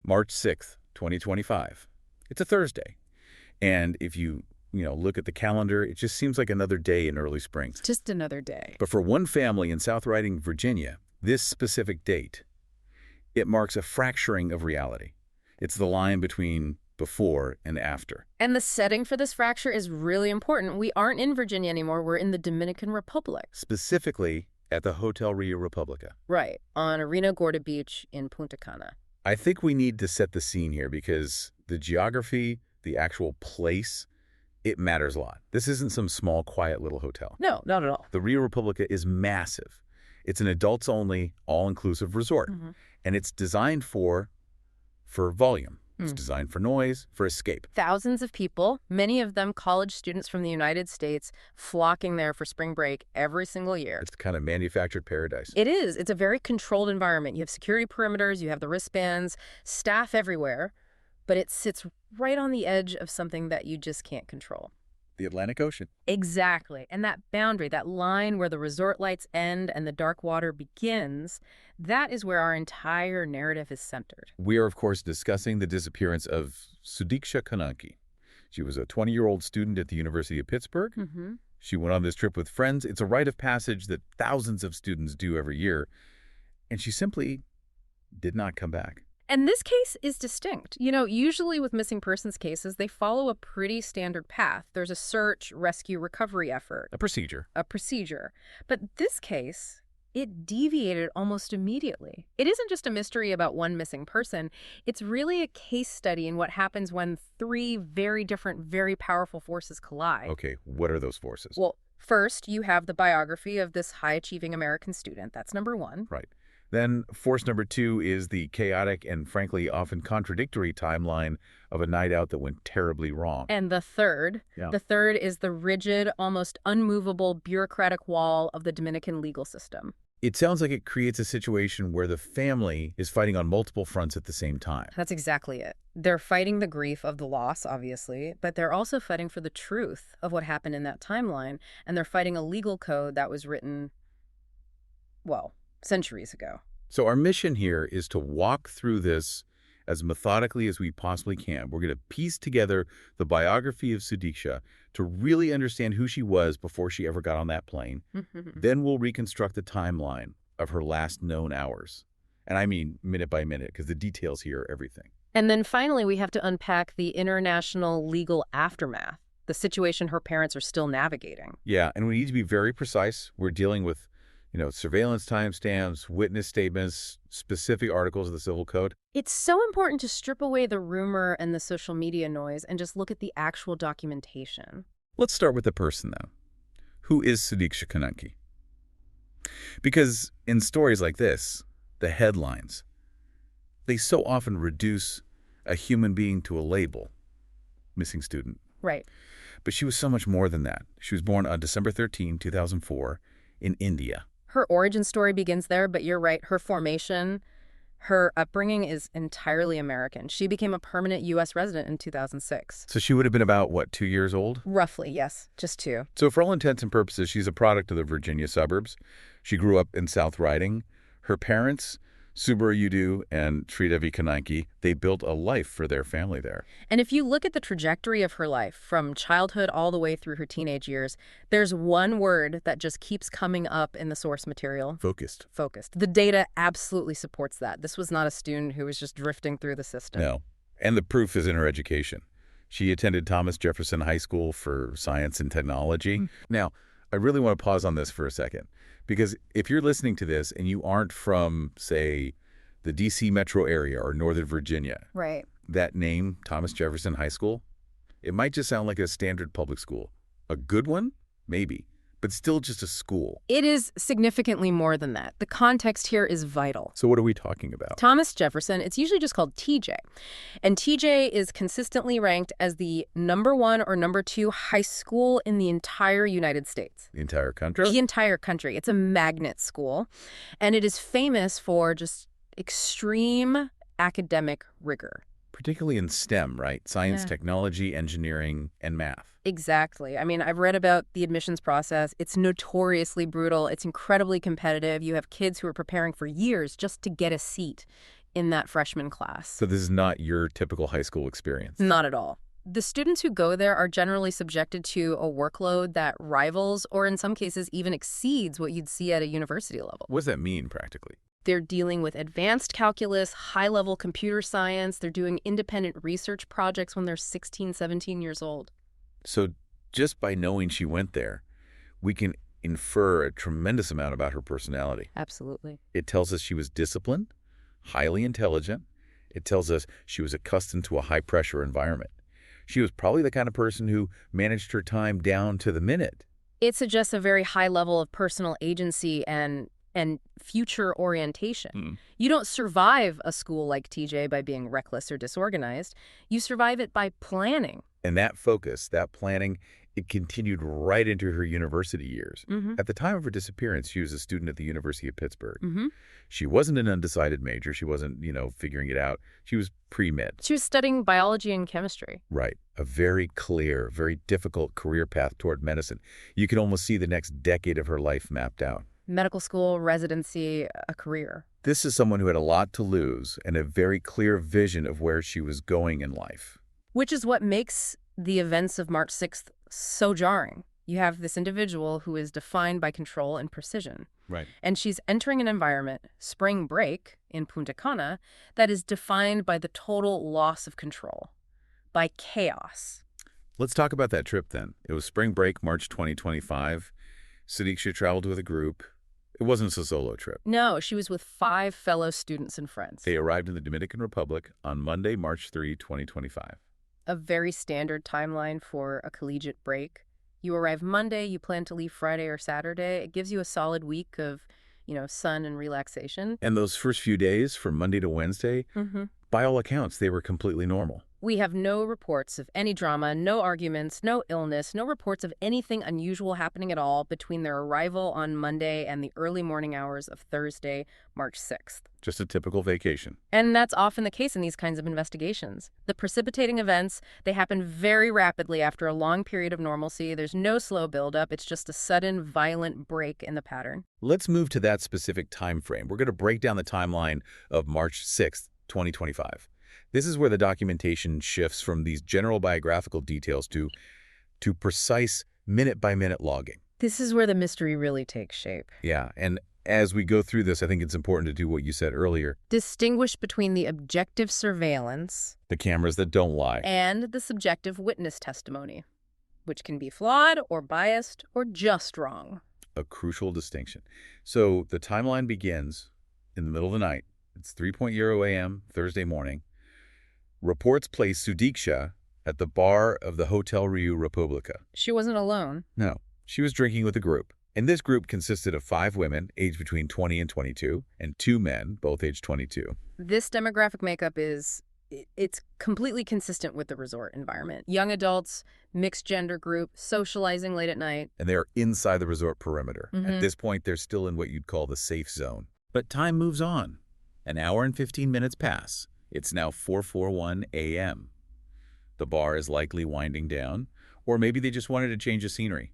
March 6th, 2025. It's a Thursday. And if you look at the calendar, it just seems like another day in early spring. It's just another day. But for one family in South Riding, Virginia, this specific date, it marks a fracturing of reality. It's the line between before and after. And the setting for this fracture is really important. We aren't in Virginia anymore. We're in the Dominican Republic. Specifically at the Hotel Rio Republica. Right, on Arena Gorda Beach in Punta Cana. I think we need to set the scene here because the geography, the actual place, it matters a lot. This isn't some small, quiet little hotel. No, not at all. The Rio Republica is massive. It's an adults-only, all-inclusive resort. And it's designed for volume. It's designed for noise, for escape. Thousands of people, many of them college students from the United States, flocking there for spring break every single year. It's kind of manufactured paradise. It is. It's a very controlled environment. You have security perimeters, you have the wristbands, staff everywhere, but it sits right on the edge of something that you just can't control. The Atlantic Ocean. Exactly. And that boundary, that line where the resort lights end and the dark water begins, that is where our entire narrative is centered. We are, of course, discussing the disappearance of Sudiksha Konanki. She was a 20-year-old student at the University of Pittsburgh. She went on this trip with friends. It's a rite of passage that thousands of students do every year. And she simply did not come back. And this case is distinct. Usually with missing persons cases, they follow a pretty standard path. There's a search, rescue, recovery effort. A procedure. A procedure. But this case, it deviated almost immediately. It isn't just a mystery about one missing person. It's really a case study in what happens when three very different, very powerful forces collide. Okay, what are those forces? Well, first, you have the biography of this high-achieving American student. That's number one. Right. Then force number two is the chaotic and frankly often contradictory timeline of a night out that went terribly wrong. And the third is the rigid, almost unmovable bureaucratic wall of the Dominican legal system. It sounds like it creates a situation where the family is fighting on multiple fronts at the same time. That's exactly it. They're fighting the grief of the loss, obviously, but they're also fighting for the truth of what happened in that timeline, and they're fighting a legal code that was written, centuries ago. So our mission here is to walk through this as methodically as we possibly can. We're going to piece together the biography of Sudiksha to really understand who she was before she ever got on that plane. Then we'll reconstruct the timeline of her last known hours. And I mean minute by minute, because the details here are everything. And then finally, we have to unpack the international legal aftermath, the situation her parents are still navigating. Yeah, and we need to be very precise. We're dealing with surveillance timestamps, witness statements, specific articles of the Civil Code. It's so important to strip away the rumor and the social media noise and just look at the actual documentation. Let's start with the person, though. Who is Sudiksha Konanki? Because in stories like this, the headlines, they so often reduce a human being to a label, missing student. Right. But she was so much more than that. She was born on December 13, 2004, in India. Her origin story begins there, but you're right. Her formation, her upbringing is entirely American. She became a permanent U.S. resident in 2006. So she would have been about, 2 years old? Roughly, yes. Just 2. So for all intents and purposes, she's a product of the Virginia suburbs. She grew up in South Riding. Her parents, Subaru and Sridevi Konanki, they built a life for their family there. And if you look at the trajectory of her life, from childhood all the way through her teenage years, there's one word that just keeps coming up in the source material. Focused. Focused. The data absolutely supports that. This was not a student who was just drifting through the system. No. And the proof is in her education. She attended Thomas Jefferson High School for Science and Technology. Now, I really want to pause on this for a second. Because if you're listening to this and you aren't from, say, the D.C. metro area or Northern Virginia, right, that name, Thomas Jefferson High School, it might just sound like a standard public school. A good one? Maybe. But still just a school. It is significantly more than that. The context here is vital. So what are we talking about? Thomas Jefferson, it's usually just called TJ. And TJ is consistently ranked as the #1 or #2 high school in the entire United States. The entire country? The entire country. It's a magnet school. And it is famous for just extreme academic rigor. Particularly in STEM, right? Science, technology, engineering, and math. Exactly. I mean, I've read about the admissions process. It's notoriously brutal. It's incredibly competitive. You have kids who are preparing for years just to get a seat in that freshman class. So this is not your typical high school experience. Not at all. The students who go there are generally subjected to a workload that rivals, or in some cases even exceeds, what you'd see at a university level. What does that mean practically? They're dealing with advanced calculus, high-level computer science. They're doing independent research projects when they're 16, 17 years old. So just by knowing she went there, we can infer a tremendous amount about her personality. Absolutely. It tells us she was disciplined, highly intelligent. It tells us she was accustomed to a high-pressure environment. She was probably the kind of person who managed her time down to the minute. It suggests a very high level of personal agency and future orientation. You don't survive a school like TJ by being reckless or disorganized. You survive it by planning. And that focus, that planning, it continued right into her university years. At the time of her disappearance, she was a student at the University of Pittsburgh. She wasn't an undecided major. She wasn't, figuring it out. She was pre-med. She was studying biology and chemistry. Right. A very clear, very difficult career path toward medicine. You could almost see the next decade of her life mapped out. Medical school, residency, a career. This is someone who had a lot to lose and a very clear vision of where she was going in life. Which is what makes the events of March 6th so jarring. You have this individual who is defined by control and precision. Right. And she's entering an environment, spring break in Punta Cana, that is defined by the total loss of control, by chaos. Let's talk about that trip then. It was spring break, March 2025. Sudiksha traveled with a group. It wasn't a solo trip. No, she was with 5 fellow students and friends. They arrived in the Dominican Republic on Monday, March 3, 2025. A very standard timeline for a collegiate break. You arrive Monday, you plan to leave Friday or Saturday. It gives you a solid week of, sun and relaxation. And those first few days, from Monday to Wednesday, by all accounts, they were completely normal. We have no reports of any drama, no arguments, no illness, no reports of anything unusual happening at all between their arrival on Monday and the early morning hours of Thursday, March 6th. Just a typical vacation. And that's often the case in these kinds of investigations. The precipitating events, they happen very rapidly after a long period of normalcy. There's no slow buildup. It's just a sudden, violent break in the pattern. Let's move to that specific time frame. We're going to break down the timeline of March 6th, 2025. This is where the documentation shifts from these general biographical details to precise minute-by-minute logging. This is where the mystery really takes shape. Yeah, and as we go through this, I think it's important to do what you said earlier. Distinguish between the objective surveillance, The cameras that don't lie. and the subjective witness testimony, which can be flawed or biased or just wrong. A crucial distinction. So the timeline begins in the middle of the night. It's 3:00 a.m., Thursday morning. Reports place Sudiksha at the bar of the Hotel Rio Repubblica. She wasn't alone. No, she was drinking with a group. And this group consisted of 5 women, aged between 20 and 22, and 2 men, both aged 22. This demographic makeup it's completely consistent with the resort environment. Young adults, mixed gender group, socializing late at night. And they are inside the resort perimeter. At this point, they're still in what you'd call the safe zone. But time moves on. An hour and 15 minutes pass. It's now 4:41 a.m. The bar is likely winding down, or maybe they just wanted to change the scenery.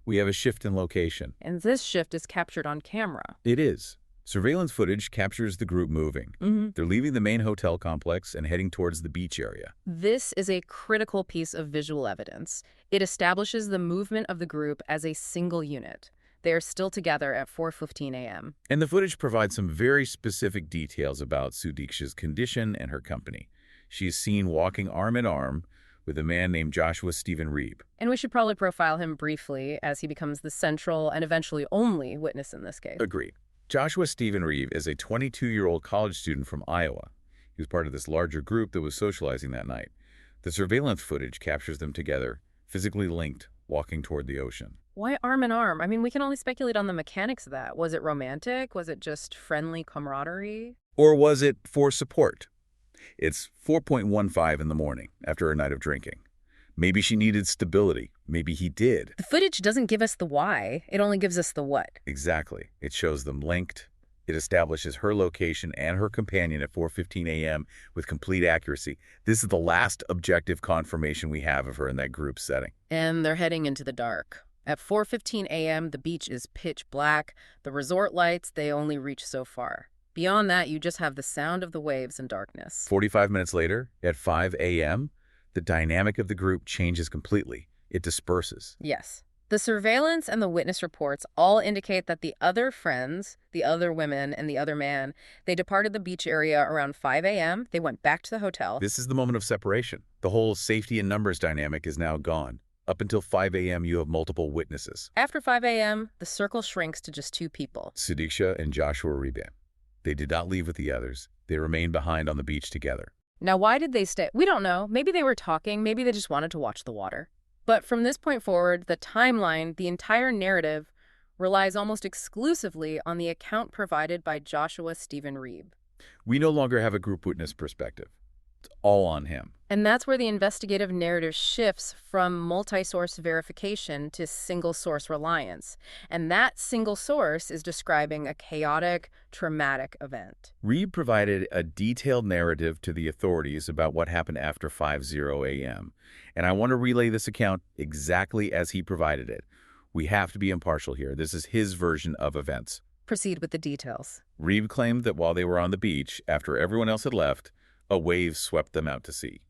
We have a shift in location. And this shift is captured on camera. It is. Surveillance footage captures the group moving. They're leaving the main hotel complex and heading towards the beach area. This is a critical piece of visual evidence. It establishes the movement of the group as a single unit. They are still together at 4:15 a.m. And the footage provides some very specific details about Sudiksha's condition and her company. She is seen walking arm in arm with a man named Joshua Stephen Reeb. And we should probably profile him briefly as he becomes the central and eventually only witness in this case. Agreed. Joshua Stephen Reeb is a 22-year-old college student from Iowa. He was part of this larger group that was socializing that night. The surveillance footage captures them together, physically linked, walking toward the ocean. Why arm in arm? I mean, we can only speculate on the mechanics of that. Was it romantic? Was it just friendly camaraderie? Or was it for support? It's 4:15 in the morning after a night of drinking. Maybe she needed stability. Maybe he did. The footage doesn't give us the why. It only gives us the what. Exactly. It shows them linked. It establishes her location and her companion at 4:15 a.m. with complete accuracy. This is the last objective confirmation we have of her in that group setting. And they're heading into the dark. At 4:15 a.m., the beach is pitch black. The resort lights, they only reach so far. Beyond that, you just have the sound of the waves and darkness. 45 minutes later, at 5 a.m., the dynamic of the group changes completely. It disperses. Yes. The surveillance and the witness reports all indicate that the other friends, the other women, and the other man, they departed the beach area around 5 a.m. They went back to the hotel. This is the moment of separation. The whole safety and numbers dynamic is now gone. Up until 5 a.m., you have multiple witnesses. After 5 a.m., the circle shrinks to just 2 people. Sudiksha and Joshua Uribe. They did not leave with the others. They remained behind on the beach together. Now, why did they stay? We don't know. Maybe they were talking. Maybe they just wanted to watch the water. But from this point forward, the timeline, the entire narrative, relies almost exclusively on the account provided by Joshua Stephen Reeb. We no longer have a group witness perspective. It's all on him. And that's where the investigative narrative shifts from multi-source verification to single-source reliance. And that single source is describing a chaotic, traumatic event. Reeb provided a detailed narrative to the authorities about what happened after 5:00 a.m. And I want to relay this account exactly as he provided it. We have to be impartial here. This is his version of events. Proceed with the details. Reeb claimed that while they were on the beach, after everyone else had left, a wave swept them out to sea.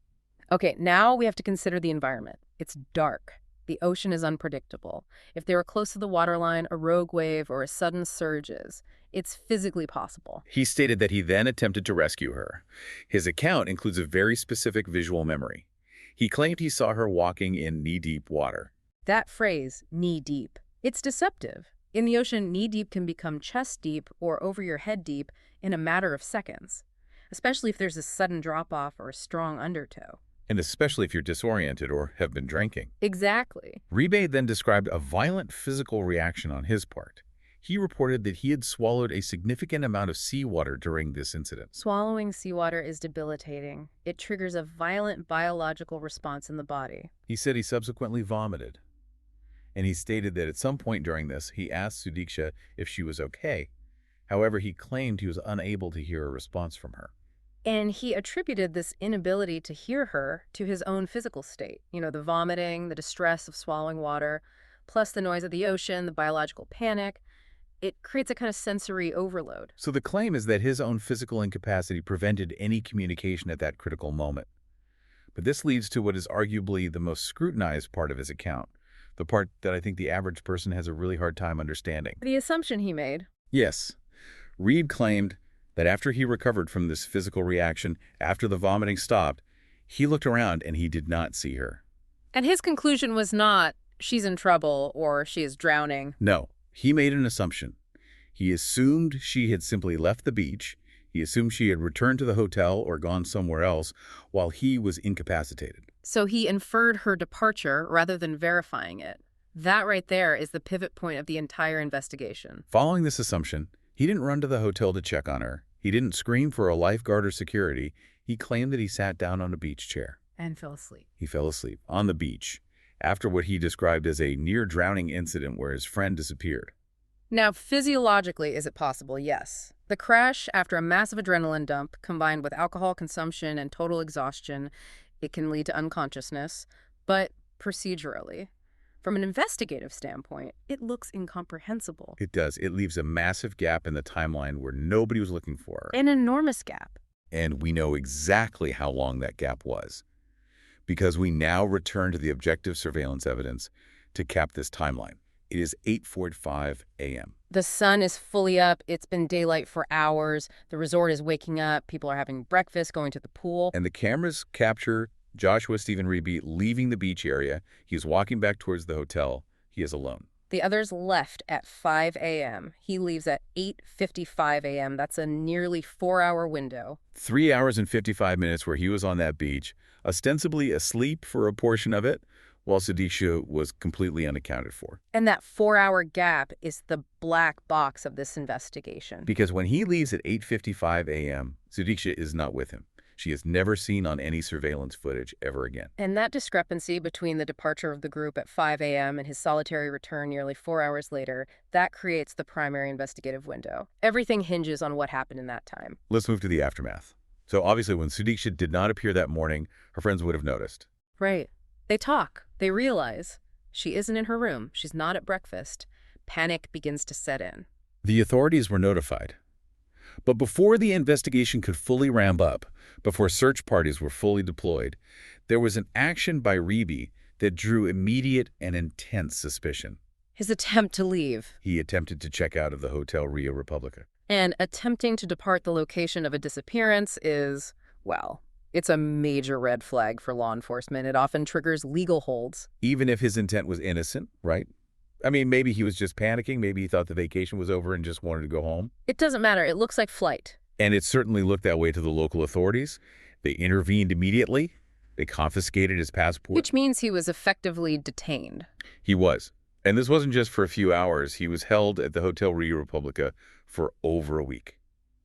Okay, now we have to consider the environment. It's dark. The ocean is unpredictable. If they were close to the waterline, a rogue wave or a sudden surges, it's physically possible. He stated that he then attempted to rescue her. His account includes a very specific visual memory. He claimed he saw her walking in knee-deep water. That phrase, knee-deep, it's deceptive. In the ocean, knee-deep can become chest-deep or over-your-head-deep in a matter of seconds, especially if there's a sudden drop-off or a strong undertow. And especially if you're disoriented or have been drinking. Exactly. Uribe then described a violent physical reaction on his part. He reported that he had swallowed a significant amount of seawater during this incident. Swallowing seawater is debilitating. It triggers a violent biological response in the body. He said he subsequently vomited. And he stated that at some point during this, he asked Sudiksha if she was okay. However, he claimed he was unable to hear a response from her. And he attributed this inability to hear her to his own physical state. You know, the vomiting, the distress of swallowing water, plus the noise of the ocean, the biological panic. It creates a kind of sensory overload. So the claim is that his own physical incapacity prevented any communication at that critical moment. But this leads to what is arguably the most scrutinized part of his account, the part that I think the average person has a really hard time understanding. The assumption he made. Yes. Reeb claimed that after he recovered from this physical reaction, after the vomiting stopped, he looked around and he did not see her. And his conclusion was not, she's in trouble or she is drowning. No. He made an assumption. He assumed she had simply left the beach. He assumed she had returned to the hotel or gone somewhere else while he was incapacitated. So he inferred her departure rather than verifying it. That right there is the pivot point of the entire investigation. Following this assumption, he didn't run to the hotel to check on her. He didn't scream for a lifeguard or security. He claimed that he sat down on a beach chair. And fell asleep. He fell asleep on the beach after what he described as a near-drowning incident where his friend disappeared. Now, physiologically, is it possible? Yes. The crash after a massive adrenaline dump combined with alcohol consumption and total exhaustion, it can lead to unconsciousness. But procedurally, from an investigative standpoint, it looks incomprehensible. It does. It leaves a massive gap in the timeline where nobody was looking for her. An enormous gap. And we know exactly how long that gap was, because we now return to the objective surveillance evidence to cap this timeline. It is 8:45 a.m. The sun is fully up. It's been daylight for hours. The resort is waking up. People are having breakfast, going to the pool. And the cameras capture Joshua Stephen Reeb leaving the beach area. He's walking back towards the hotel. He is alone. The others left at 5 a.m. He leaves at 8:55 a.m. That's a nearly 4-hour window. 3 hours and 55 minutes where he was on that beach, ostensibly asleep for a portion of it, while Sudiksha was completely unaccounted for. And that 4-hour gap is the black box of this investigation. Because when he leaves at 8:55 a.m., Sudiksha is not with him. She is never seen on any surveillance footage ever again. And that discrepancy between the departure of the group at 5 a.m. and his solitary return nearly 4 hours later, that creates the primary investigative window. Everything hinges on what happened in that time. Let's move to the aftermath. So obviously when Sudiksha did not appear that morning, her friends would have noticed. Right. They talk. They realize she isn't in her room. She's not at breakfast. Panic begins to set in. The authorities were notified. But before the investigation could fully ramp up, before search parties were fully deployed, there was an action by Reby that drew immediate and intense suspicion. His attempt to leave. He attempted to check out of the Hotel Rio Republica. And attempting to depart the location of a disappearance is, well, it's a major red flag for law enforcement. It often triggers legal holds. Even if his intent was innocent, right? I mean, maybe he was just panicking. Maybe he thought the vacation was over and just wanted to go home. It doesn't matter. It looks like flight. And it certainly looked that way to the local authorities. They intervened immediately. They confiscated his passport. Which means he was effectively detained. He was. And this wasn't just for a few hours. He was held at the Hotel Rio Republica for over a week.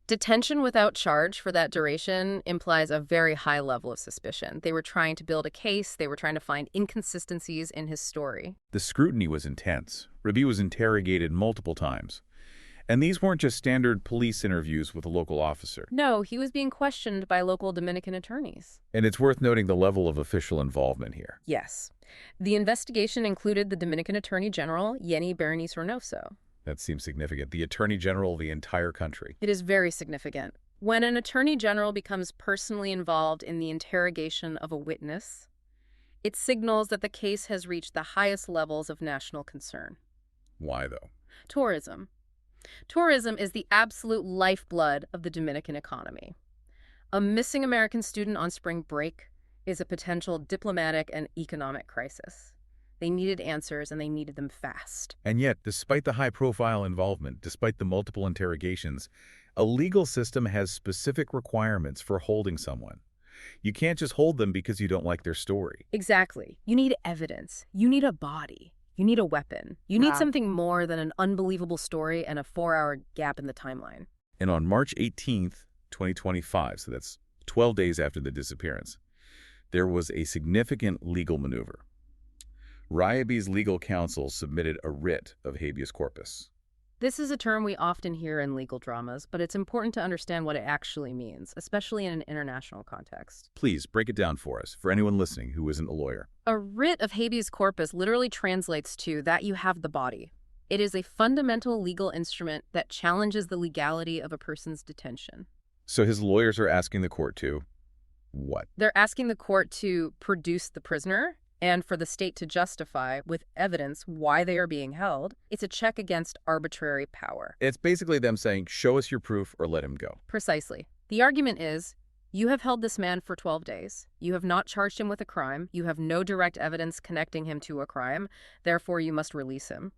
Detention without charge for that duration implies a very high level of suspicion. They were trying to build a case. They were trying to find inconsistencies in his story. The scrutiny was intense. Reby was interrogated multiple times. And these weren't just standard police interviews with a local officer. No, he was being questioned by local Dominican attorneys. And it's worth noting the level of official involvement here. Yes. The investigation included the Dominican Attorney General, Yenny Berenice Reynoso. That seems significant. The Attorney General of the entire country. It is very significant. When an attorney general becomes personally involved in the interrogation of a witness, it signals that the case has reached the highest levels of national concern. Why, though? Tourism. Tourism is the absolute lifeblood of the Dominican economy. A missing American student on spring break is a potential diplomatic and economic crisis. They needed answers, and they needed them fast. And yet, despite the high-profile involvement, despite the multiple interrogations, a legal system has specific requirements for holding someone. You can't just hold them because you don't like their story. Exactly. You need evidence. You need a body. You need a weapon. You need something more than an unbelievable story and a 4-hour gap in the timeline. And on March 18th, 2025, so that's 12 days after the disappearance, there was a significant legal maneuver. Ryeby's legal counsel submitted a writ of habeas corpus. This is a term we often hear in legal dramas, but it's important to understand what it actually means, especially in an international context. Please break it down for us, for anyone listening who isn't a lawyer. A writ of habeas corpus literally translates to that you have the body. It is a fundamental legal instrument that challenges the legality of a person's detention. So his lawyers are asking the court to what? They're asking the court to produce the prisoner and for the state to justify with evidence why they are being held. It's a check against arbitrary power. It's basically them saying, show us your proof or let him go. Precisely. The argument is, you have held this man for 12 days. You have not charged him with a crime. You have no direct evidence connecting him to a crime. Therefore, you must release him.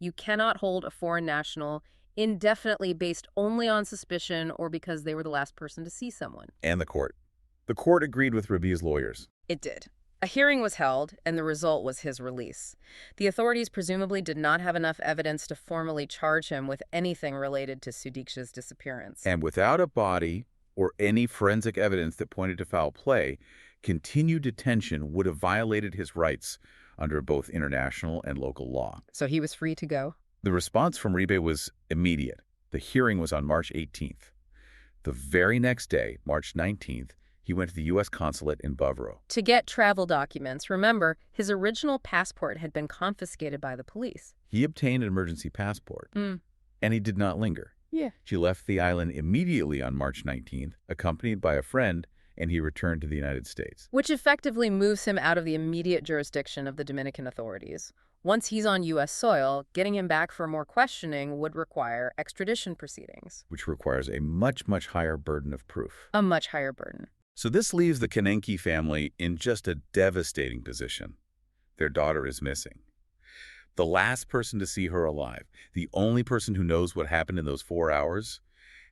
You cannot hold a foreign national indefinitely based only on suspicion or because they were the last person to see someone. And the court. The court agreed with Reby's lawyers. It did. A hearing was held, and the result was his release. The authorities presumably did not have enough evidence to formally charge him with anything related to Sudiksha's disappearance. And without a body or any forensic evidence that pointed to foul play, continued detention would have violated his rights under both international and local law. So he was free to go? The response from Reby was immediate. The hearing was on March 18th. The very next day, March 19th, he went to the U.S. consulate in Bavaro to get travel documents. Remember, his original passport had been confiscated by the police. He obtained an emergency passport, and he did not linger. Yeah. She left the island immediately on March 19th, accompanied by a friend, and he returned to the United States. Which effectively moves him out of the immediate jurisdiction of the Dominican authorities. Once he's on U.S. soil, getting him back for more questioning would require extradition proceedings. Which requires a much, much higher burden of proof. A much higher burden. So this leaves the Konanki family in just a devastating position. Their daughter is missing. The last person to see her alive, the only person who knows what happened in those 4 hours,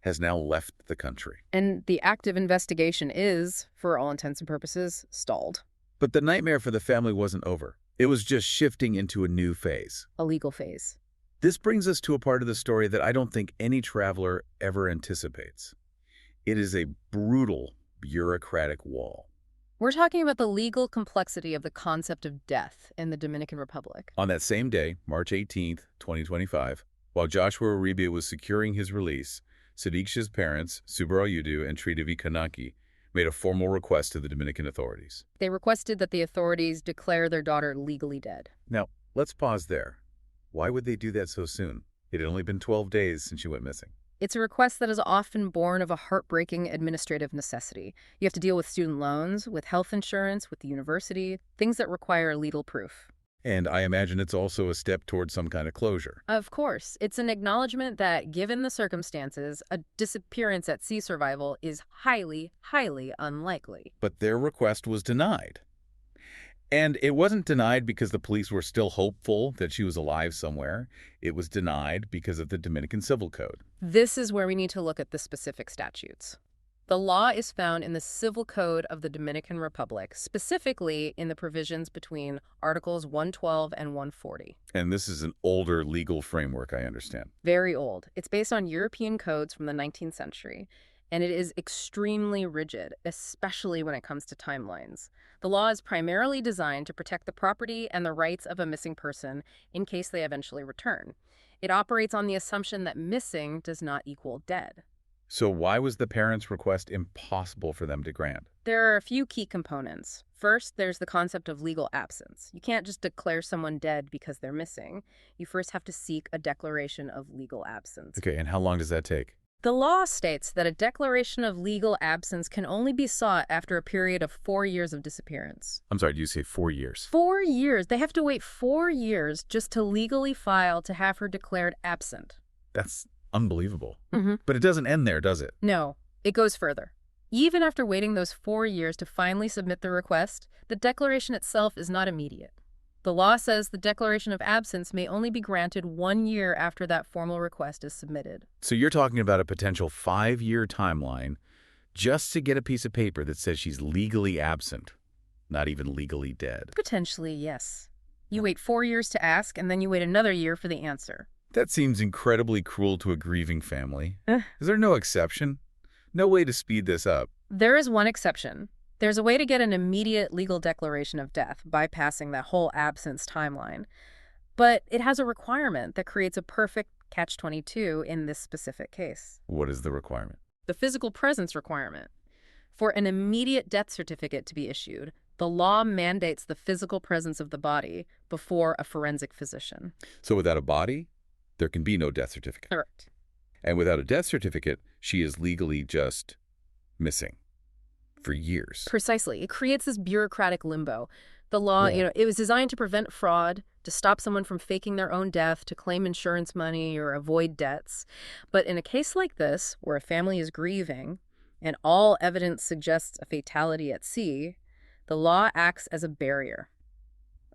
has now left the country. And the active investigation is, for all intents and purposes, stalled. But the nightmare for the family wasn't over. It was just shifting into a new phase. A legal phase. This brings us to a part of the story that I don't think any traveler ever anticipates. It is a brutal bureaucratic wall. We're talking about the legal complexity of the concept of death in the Dominican Republic. On that same day, March 18th, 2025, while Joshua Reby was securing his release, Sudiksha's parents, Sudiksha and Sudiksha Konanki, made a formal request to the Dominican authorities. They requested that the authorities declare their daughter legally dead. Now, let's pause there. Why would they do that so soon? It had only been 12 days since she went missing. It's a request that is often born of a heartbreaking administrative necessity. You have to deal with student loans, with health insurance, with the university, things that require legal proof. And I imagine it's also a step towards some kind of closure. Of course, it's an acknowledgement that, given the circumstances, a disappearance at sea survival is highly, highly unlikely. But their request was denied. And it wasn't denied because the police were still hopeful that she was alive somewhere. It was denied because of the Dominican Civil Code. This is where we need to look at the specific statutes. The law is found in the Civil Code of the Dominican Republic, specifically in the provisions between Articles 112 and 140. And this is an older legal framework, I understand. Very old. It's based on European codes from the 19th century, and it is extremely rigid, especially when it comes to timelines. The law is primarily designed to protect the property and the rights of a missing person in case they eventually return. It operates on the assumption that missing does not equal dead. So why was the parents' request impossible for them to grant? There are a few key components. First, there's the concept of legal absence. You can't just declare someone dead because they're missing. You first have to seek a declaration of legal absence. Okay, and how long does that take? The law states that a declaration of legal absence can only be sought after a period of 4 years of disappearance. I'm sorry, did you say 4 years? 4 years? They have to wait 4 years just to legally file to have her declared absent. That's unbelievable. Mm-hmm. But it doesn't end there, does it? No, it goes further. Even after waiting those 4 years to finally submit the request, the declaration itself is not immediate. The law says the declaration of absence may only be granted 1 year after that formal request is submitted. So you're talking about a potential 5-year timeline just to get a piece of paper that says she's legally absent, not even legally dead. Potentially, yes. You wait 4 years to ask, and then you wait another year for the answer. That seems incredibly cruel to a grieving family. Is there no exception? No way to speed this up? There is one exception. There's a way to get an immediate legal declaration of death, bypassing that whole absence timeline. But it has a requirement that creates a perfect catch-22 in this specific case. What is the requirement? The physical presence requirement. For an immediate death certificate to be issued, the law mandates the physical presence of the body before a forensic physician. So without a body, there can be no death certificate. Correct. And without a death certificate, she is legally just missing for years. Precisely. It creates this bureaucratic limbo. The law, it was designed to prevent fraud, to stop someone from faking their own death, to claim insurance money or avoid debts. But in a case like this, where a family is grieving and all evidence suggests a fatality at sea, the law acts as a barrier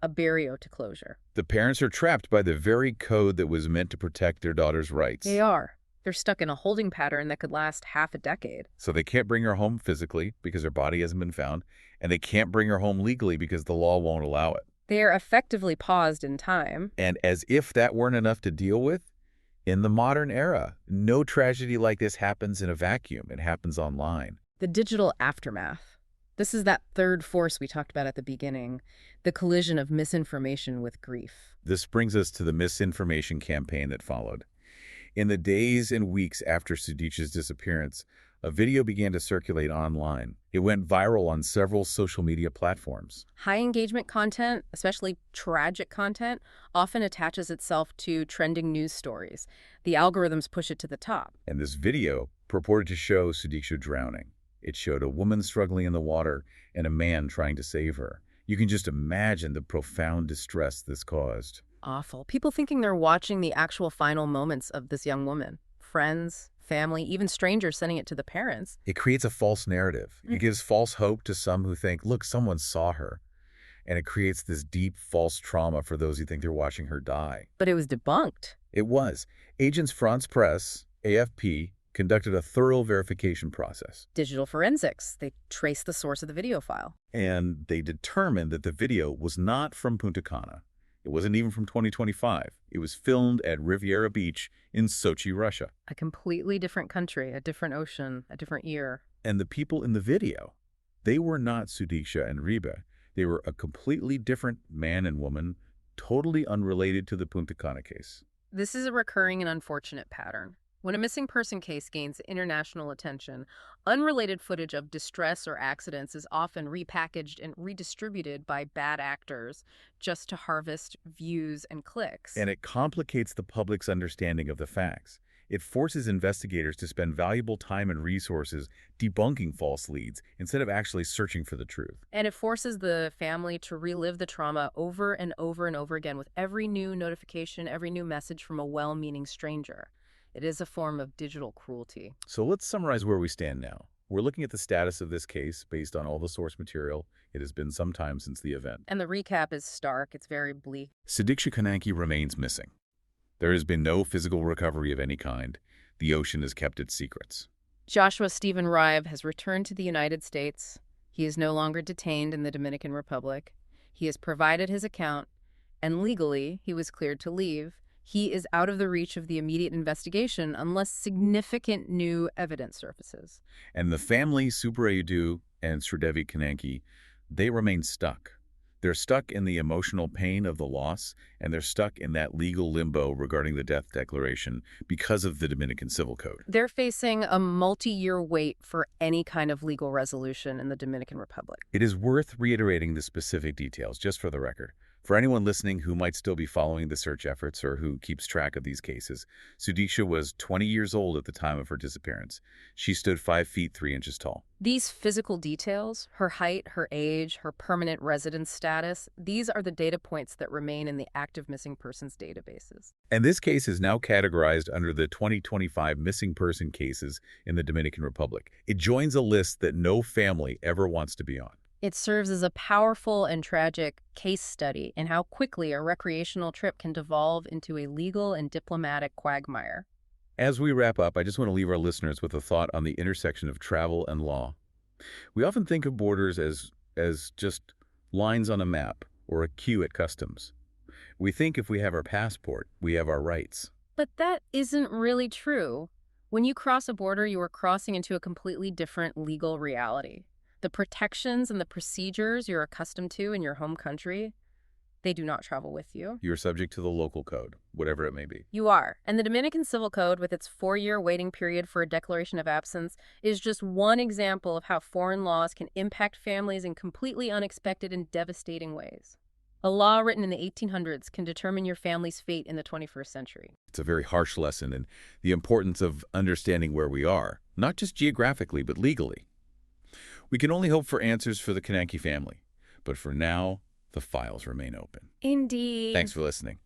to closure. The parents are trapped by the very code that was meant to protect their daughter's rights. They are. They're stuck in a holding pattern that could last half a decade. So they can't bring her home physically because her body hasn't been found, and they can't bring her home legally because the law won't allow it. They are effectively paused in time. And as if that weren't enough to deal with, in the modern era, no tragedy like this happens in a vacuum. It happens online. The digital aftermath. This is that third force we talked about at the beginning, the collision of misinformation with grief. This brings us to the misinformation campaign that followed. In the days and weeks after Sudiksha's disappearance, a video began to circulate online. It went viral on several social media platforms. High engagement content, especially tragic content, often attaches itself to trending news stories. The algorithms push it to the top. And this video purported to show Sudiksha drowning. It showed a woman struggling in the water and a man trying to save her. You can just imagine the profound distress this caused. Awful. People thinking they're watching the actual final moments of this young woman. Friends, family, even strangers sending it to the parents. It creates a false narrative. It gives false hope to some who think, look, someone saw her. And it creates this deep false trauma for those who think they're watching her die. But it was debunked. It was. Agence France Presse, AFP, conducted a thorough verification process. Digital forensics. They traced the source of the video file. And they determined that the video was not from Punta Cana. It wasn't even from 2025. It was filmed at Riviera Beach in Sochi, Russia. A completely different country, a different ocean, a different year. And the people in the video, they were not Sudiksha and Riba. They were a completely different man and woman, totally unrelated to the Punta Cana case. This is a recurring and unfortunate pattern. When a missing person case gains international attention, unrelated footage of distress or accidents is often repackaged and redistributed by bad actors just to harvest views and clicks. And it complicates the public's understanding of the facts. It forces investigators to spend valuable time and resources debunking false leads instead of actually searching for the truth. And it forces the family to relive the trauma over and over and over again with every new notification, every new message from a well-meaning stranger. It is a form of digital cruelty. So let's summarize where we stand now. We're looking at the status of this case based on all the source material. It has been some time since the event. And the recap is stark. It's very bleak. Sudiksha Konanki remains missing. There has been no physical recovery of any kind. The ocean has kept its secrets. Joshua Stephen Rive has returned to the United States. He is no longer detained in the Dominican Republic. He has provided his account, and legally, he was cleared to leave. He is out of the reach of the immediate investigation unless significant new evidence surfaces. And the family, Subrayudu and Sridevi Konanki, they remain stuck. They're stuck in the emotional pain of the loss, and they're stuck in that legal limbo regarding the death declaration because of the Dominican Civil Code. They're facing a multi-year wait for any kind of legal resolution in the Dominican Republic. It is worth reiterating the specific details, just for the record. For anyone listening who might still be following the search efforts or who keeps track of these cases, Sudiksha was 20 years old at the time of her disappearance. She stood 5 feet 3 inches tall. These physical details, her height, her age, her permanent residence status, these are the data points that remain in the active missing persons databases. And this case is now categorized under the 2025 missing person cases in the Dominican Republic. It joins a list that no family ever wants to be on. It serves as a powerful and tragic case study in how quickly a recreational trip can devolve into a legal and diplomatic quagmire. As we wrap up, I just want to leave our listeners with a thought on the intersection of travel and law. We often think of borders as just lines on a map or a queue at customs. We think if we have our passport, we have our rights. But that isn't really true. When you cross a border, you are crossing into a completely different legal reality. The protections and the procedures you're accustomed to in your home country, they do not travel with you. You're subject to the local code, whatever it may be. You are. And the Dominican Civil Code, with its 4-year waiting period for a declaration of absence, is just one example of how foreign laws can impact families in completely unexpected and devastating ways. A law written in the 1800s can determine your family's fate in the 21st century. It's a very harsh lesson in the importance of understanding where we are, not just geographically, but legally. We can only hope for answers for the Konanki family, but for now, the files remain open. Indeed. Thanks for listening.